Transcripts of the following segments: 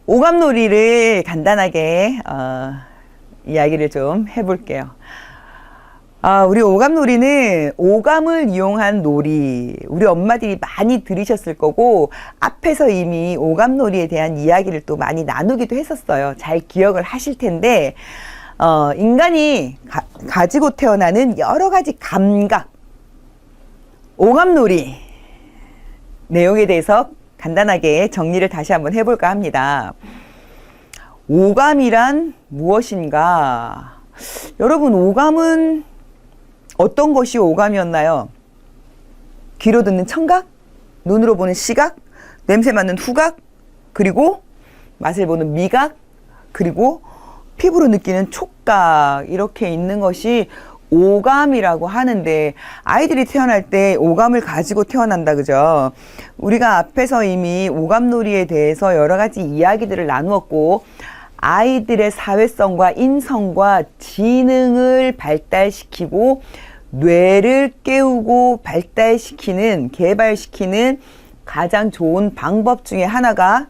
오감놀이를 간단하게 이야기를 좀 해볼게요. 우리 오감놀이는 오감을 이용한 놀이, 우리 엄마들이 많이 들으셨을 거고 앞에서 이미 오감놀이에 대한 이야기를 또 많이 나누기도 했었어요. 잘 기억을 하실 텐데 인간이 가지고 태어나는 여러 가지 감각, 오감놀이 내용에 대해서 간단하게 정리를 다시 한번 해볼까 합니다. 오감이란 무엇인가? 여러분, 오감은 어떤 것이 오감이었나요? 귀로 듣는 청각, 눈으로 보는 시각, 냄새 맡는 후각, 그리고 맛을 보는 미각, 그리고 피부로 느끼는 촉각, 이렇게 있는 것이 오감이라고 하는데, 아이들이 태어날 때 오감을 가지고 태어난다, 그죠? 우리가 앞에서 이미 오감놀이에 대해서 여러 가지 이야기들을 나누었고, 아이들의 사회성과 인성과 지능을 발달시키고 뇌를 깨우고 발달시키는, 개발시키는 가장 좋은 방법 중에 하나가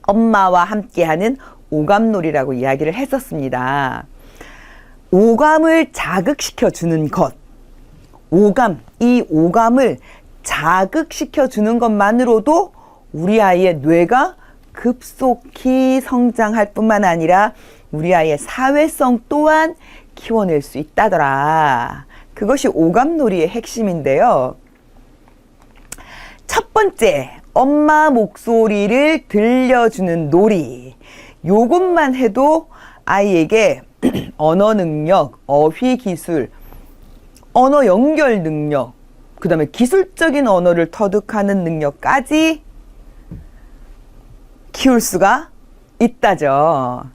엄마와 함께하는 오감놀이라고 이야기를 했었습니다. 오감을 자극시켜 주는 것, 이 오감을 자극시켜 주는 것만으로도 우리 아이의 뇌가 급속히 성장할 뿐만 아니라 우리 아이의 사회성 또한 키워낼 수 있다더라. 그것이 오감놀이의 핵심인데요. 첫 번째, 엄마 목소리를 들려주는 놀이. 요것만 해도 아이에게 언어 능력, 어휘 기술, 언어 연결 능력, 그 다음에 기술적인 언어를 터득하는 능력까지 키울 수가 있다죠.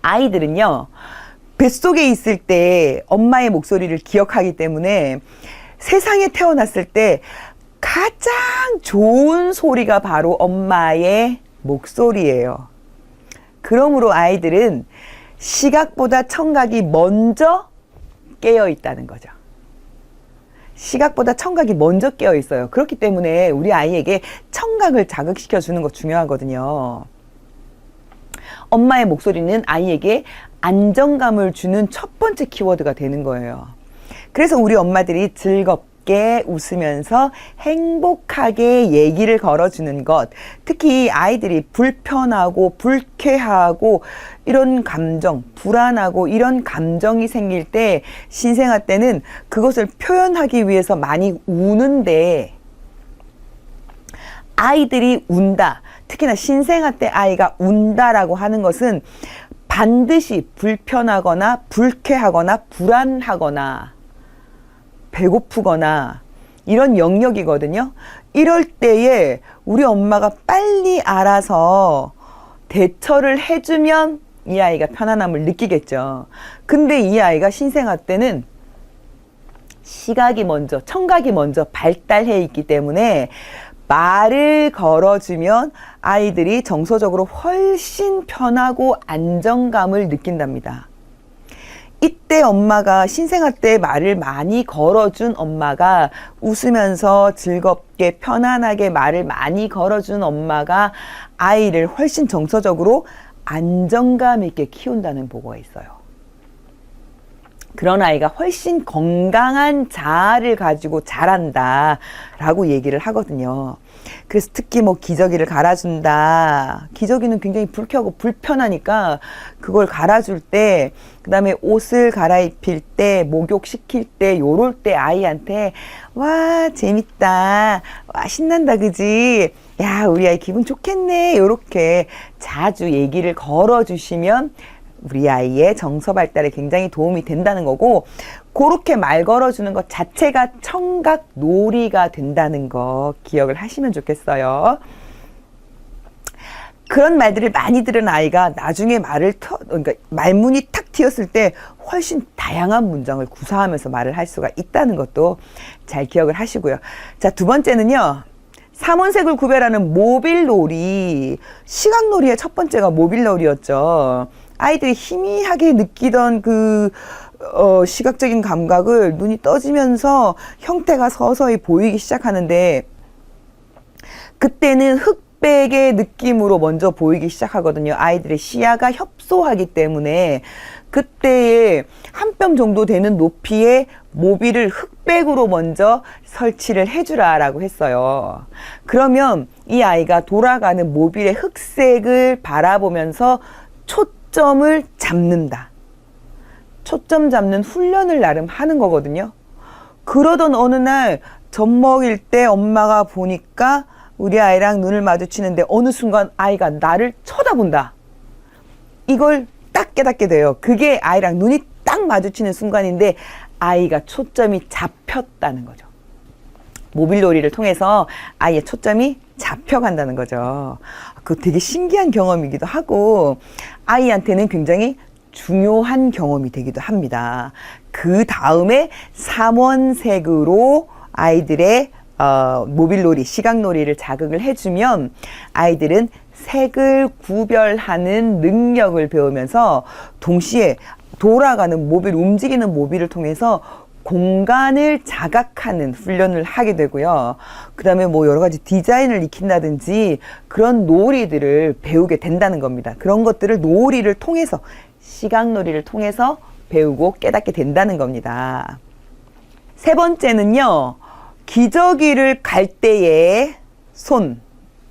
아이들은요, 뱃속에 있을 때 엄마의 목소리를 기억하기 때문에 세상에 태어났을 때 가장 좋은 소리가 바로 엄마의 목소리예요. 그러므로 아이들은 시각보다 청각이 먼저 깨어 있다는 거죠. 시각보다 청각이 먼저 깨어 있어요. 그렇기 때문에 우리 아이에게 청각을 자극시켜 주는 거 중요하거든요. 엄마의 목소리는 아이에게 안정감을 주는 첫 번째 키워드가 되는 거예요. 그래서 우리 엄마들이 즐겁게 웃으면서 행복하게 얘기를 걸어주는 것, 특히 아이들이 불편하고 불쾌하고 이런 감정, 불안하고 이런 감정이 생길 때 신생아 때는 그것을 표현하기 위해서 많이 우는데, 아이들이 운다, 특히나 신생아 때 아이가 운다라고 하는 것은 반드시 불편하거나 불쾌하거나 불안하거나 배고프거나 이런 영역이거든요. 이럴 때에 우리 엄마가 빨리 알아서 대처를 해주면 이 아이가 편안함을 느끼겠죠. 근데 이 아이가 신생아 때는 시각이 먼저, 청각이 먼저 발달해 있기 때문에 말을 걸어주면 아이들이 정서적으로 훨씬 편하고 안정감을 느낀답니다. 이때 엄마가, 신생아 때 말을 많이 걸어준 엄마가, 웃으면서 즐겁게 편안하게 말을 많이 걸어준 엄마가 아이를 훨씬 정서적으로 안정감 있게 키운다는 보고가 있어요. 그런 아이가 훨씬 건강한 자아를 가지고 자란다 라고 얘기를 하거든요. 그래서 특히 뭐 기저귀를 갈아준다, 기저귀는 굉장히 불쾌하고 불편하니까 그걸 갈아줄 때, 그 다음에 옷을 갈아입힐 때, 목욕시킬 때, 요럴 때 아이한테 와 재밌다, 와 신난다, 그지, 야 우리 아이 기분 좋겠네, 요렇게 자주 얘기를 걸어주시면 우리 아이의 정서 발달에 굉장히 도움이 된다는 거고, 그렇게 말 걸어주는 것 자체가 청각 놀이가 된다는 거 기억을 하시면 좋겠어요. 그런 말들을 많이 들은 아이가 나중에 그러니까 말문이 탁 튀었을 때 훨씬 다양한 문장을 구사하면서 말을 할 수가 있다는 것도 잘 기억을 하시고요. 자, 두 번째는요, 삼원색을 구별하는 모빌놀이. 시각놀이의 첫 번째가 모빌놀이였죠. 아이들이 희미하게 느끼던 그 시각적인 감각을 눈이 떠지면서 형태가 서서히 보이기 시작하는데, 그때는 흑백의 느낌으로 먼저 보이기 시작하거든요. 아이들의 시야가 협소하기 때문에 그때에 한 뼘 정도 되는 높이의 모빌을 흑백으로 먼저 설치를 해주라 라고 했어요. 그러면 이 아이가 돌아가는 모빌의 흑색을 바라보면서 초점을 잡는다. 초점 잡는 훈련을 나름 하는 거거든요. 그러던 어느 날 젖 먹일 때 엄마가 보니까 우리 아이랑 눈을 마주치는데 어느 순간 아이가 나를 쳐다본다. 이걸 딱 깨닫게 돼요. 그게 아이랑 눈이 딱 마주치는 순간인데 아이가 초점이 잡혔다는 거죠. 모빌놀이를 통해서 아이의 초점이 잡혀간다는 거죠. 그거 되게 신기한 경험이기도 하고 아이한테는 굉장히 중요한 경험이 되기도 합니다. 그 다음에 삼원색으로 아이들의 모빌놀이, 시각놀이를 자극을 해주면 아이들은 색을 구별하는 능력을 배우면서 동시에 돌아가는 모빌, 움직이는 모빌을 통해서 공간을 자각하는 훈련을 하게 되고요. 그 다음에 뭐 여러 가지 디자인을 익힌다든지 그런 놀이들을 배우게 된다는 겁니다. 그런 것들을 놀이를 통해서, 시각놀이를 통해서 배우고 깨닫게 된다는 겁니다. 세 번째는요, 기저귀를 갈 때에 손,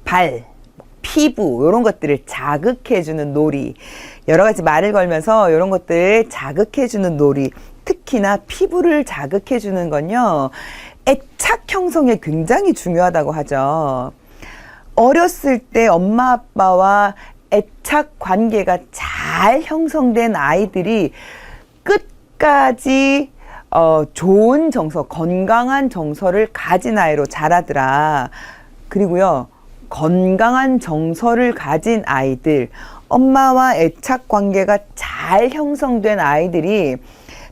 발, 피부 이런 것들을 자극해주는 놀이, 여러 가지 말을 걸면서 이런 것들을 자극해주는 놀이, 특히나 피부를 자극해주는 건요, 애착 형성에 굉장히 중요하다고 하죠. 어렸을 때 엄마 아빠와 애착 관계가 잘 형성된 아이들이 끝까지 좋은 정서, 건강한 정서를 가진 아이로 자라더라. 그리고요, 건강한 정서를 가진 아이들, 엄마와 애착 관계가 잘 형성된 아이들이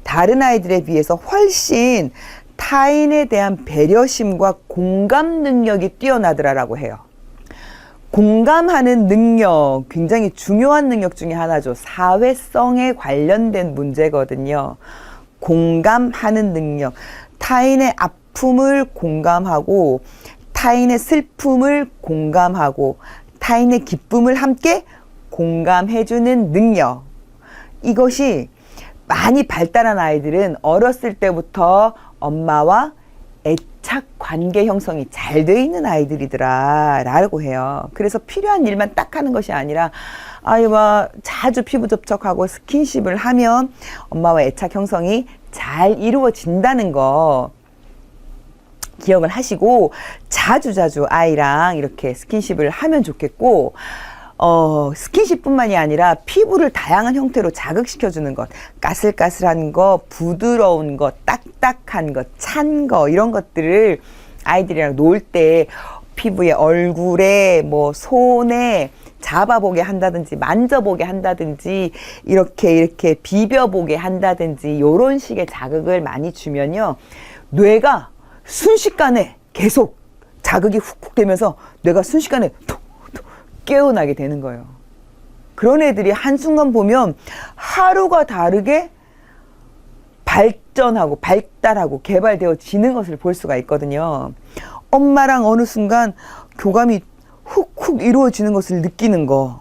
다른 아이들에 비해서 훨씬 타인에 대한 배려심과 공감 능력이 뛰어나더라라고 해요. 공감하는 능력, 굉장히 중요한 능력 중에 하나죠. 사회성에 관련된 문제거든요. 공감하는 능력, 타인의 아픔을 공감하고 타인의 슬픔을 공감하고 타인의 기쁨을 함께 공감해주는 능력, 이것이 많이 발달한 아이들은 어렸을 때부터 엄마와 애착 관계 형성이 잘 돼 있는 아이들이더라 라고 해요. 그래서 필요한 일만 딱 하는 것이 아니라 아이와 자주 피부 접촉하고 스킨십을 하면 엄마와 애착 형성이 잘 이루어진다는 거 기억을 하시고 자주자주 아이랑 이렇게 스킨십을 하면 좋겠고, 스킨십뿐만이 아니라 피부를 다양한 형태로 자극시켜주는 것, 까슬까슬한 거, 부드러운 거, 딱딱한 거, 찬 거, 이런 것들을 아이들이랑 놀 때 피부에, 얼굴에, 뭐 손에 잡아보게 한다든지 만져보게 한다든지 이렇게 비벼보게 한다든지 이런 식의 자극을 많이 주면요, 뇌가 순식간에 계속 자극이 훅훅 되면서 뇌가 순식간에 톡 깨어나게 되는 거예요. 그런 애들이 한순간 보면 하루가 다르게 발전하고 발달하고 개발되어지는 것을 볼 수가 있거든요. 엄마랑 어느 순간 교감이 훅훅 이루어지는 것을 느끼는 거.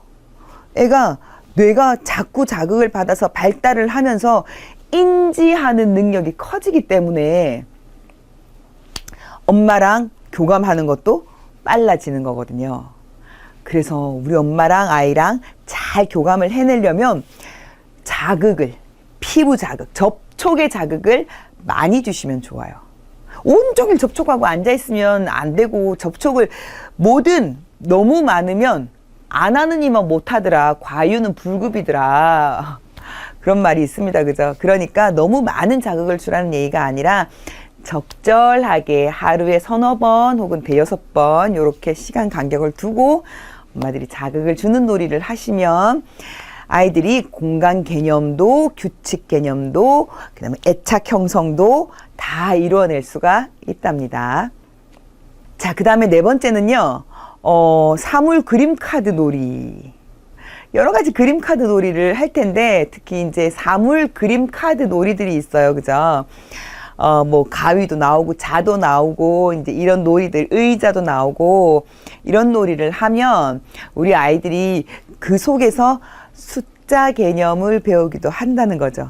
애가 뇌가 자꾸 자극을 받아서 발달을 하면서 인지하는 능력이 커지기 때문에 엄마랑 교감하는 것도 빨라지는 거거든요. 그래서 우리 엄마랑 아이랑 잘 교감을 해내려면 자극을, 피부 자극, 접촉의 자극을 많이 주시면 좋아요. 온종일 접촉하고 앉아있으면 안 되고, 접촉을 뭐든 너무 많으면 안 하는 이만 못하더라, 과유는 불급이더라, 그런 말이 있습니다. 그죠? 그러니까 너무 많은 자극을 주라는 얘기가 아니라 적절하게 하루에 서너 번 혹은 대여섯 번 이렇게 시간 간격을 두고 엄마들이 자극을 주는 놀이를 하시면 아이들이 공간 개념도, 규칙 개념도, 그 다음에 애착 형성도 다 이루어낼 수가 있답니다. 자, 그 다음에 네 번째는요, 사물 그림 카드 놀이. 여러 가지 그림 카드 놀이를 할 텐데, 특히 이제 사물 그림 카드 놀이들이 있어요. 그죠? 뭐 가위도 나오고 자도 나오고 이제 이런 놀이들 의자도 나오고 이런 놀이를 하면 우리 아이들이 그 속에서 숫자 개념을 배우기도 한다는 거죠.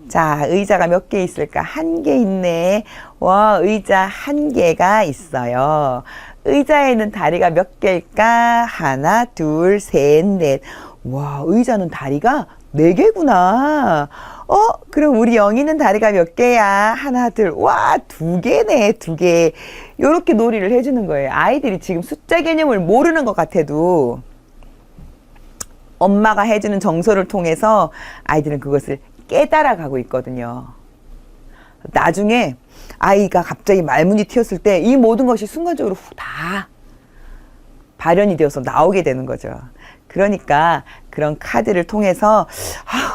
자, 의자가 몇 개 있을까? 한 개 있네. 와, 의자 한 개가 있어요. 의자에는 다리가 몇 개일까? 하나, 둘, 셋, 넷. 와, 의자는 다리가 네 개구나. 그럼 우리 영희는 다리가 몇 개야? 하나, 둘. 와, 두 개네, 두 개. 요렇게 놀이를 해주는 거예요. 아이들이 지금 숫자 개념을 모르는 것 같아도 엄마가 해주는 정서를 통해서 아이들은 그것을 깨달아 가고 있거든요. 나중에 아이가 갑자기 말문이 튀었을 때 이 모든 것이 순간적으로 다 발현이 되어서 나오게 되는 거죠. 그러니까 그런 카드를 통해서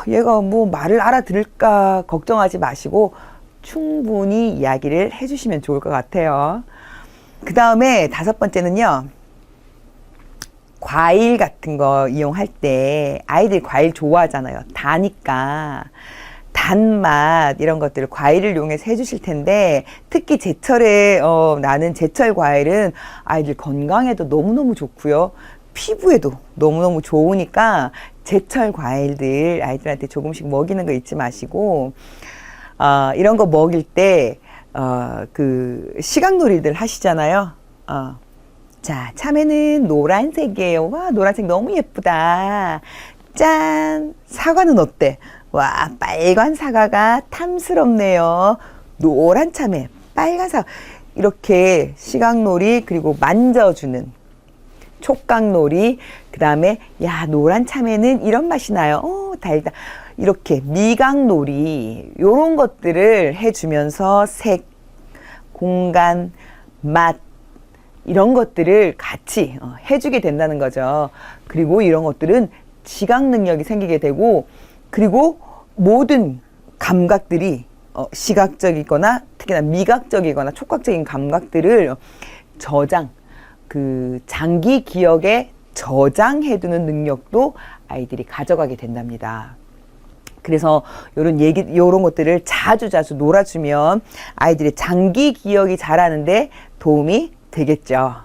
얘가 뭐 말을 알아들을까 걱정하지 마시고 충분히 이야기를 해주시면 좋을 것 같아요. 그 다음에 5번째는요. 과일 같은 거 이용할 때 아이들이 과일 좋아하잖아요. 다니까 단맛 이런 것들을 과일을 이용해서 해주실 텐데 특히 제철에 나는 제철 과일은 아이들 건강에도 너무너무 좋고요. 피부에도 너무너무 좋으니까 제철 과일들 아이들한테 조금씩 먹이는 거 잊지 마시고 이런 거 먹일 때 그 시각놀이들 하시잖아요. 자, 참외는 노란색이에요. 와, 노란색 너무 예쁘다. 짠! 사과는 어때? 와, 빨간 사과가 탐스럽네요. 노란 참외, 빨간 사과. 이렇게 시각놀이, 그리고 만져주는 촉각놀이, 그 다음에, 야, 노란 참외는 이런 맛이 나요. 달다. 이렇게 미각놀이, 요런 것들을 해주면서 색, 공간, 맛, 이런 것들을 같이 해주게 된다는 거죠. 그리고 이런 것들은 지각 능력이 생기게 되고, 그리고 모든 감각들이 시각적이거나 특히나 미각적이거나 촉각적인 감각들을 그 장기 기억에 저장해두는 능력도 아이들이 가져가게 된답니다. 그래서 요런 것들을 자주 놀아주면 아이들의 장기 기억이 자라는데 도움이 되겠죠.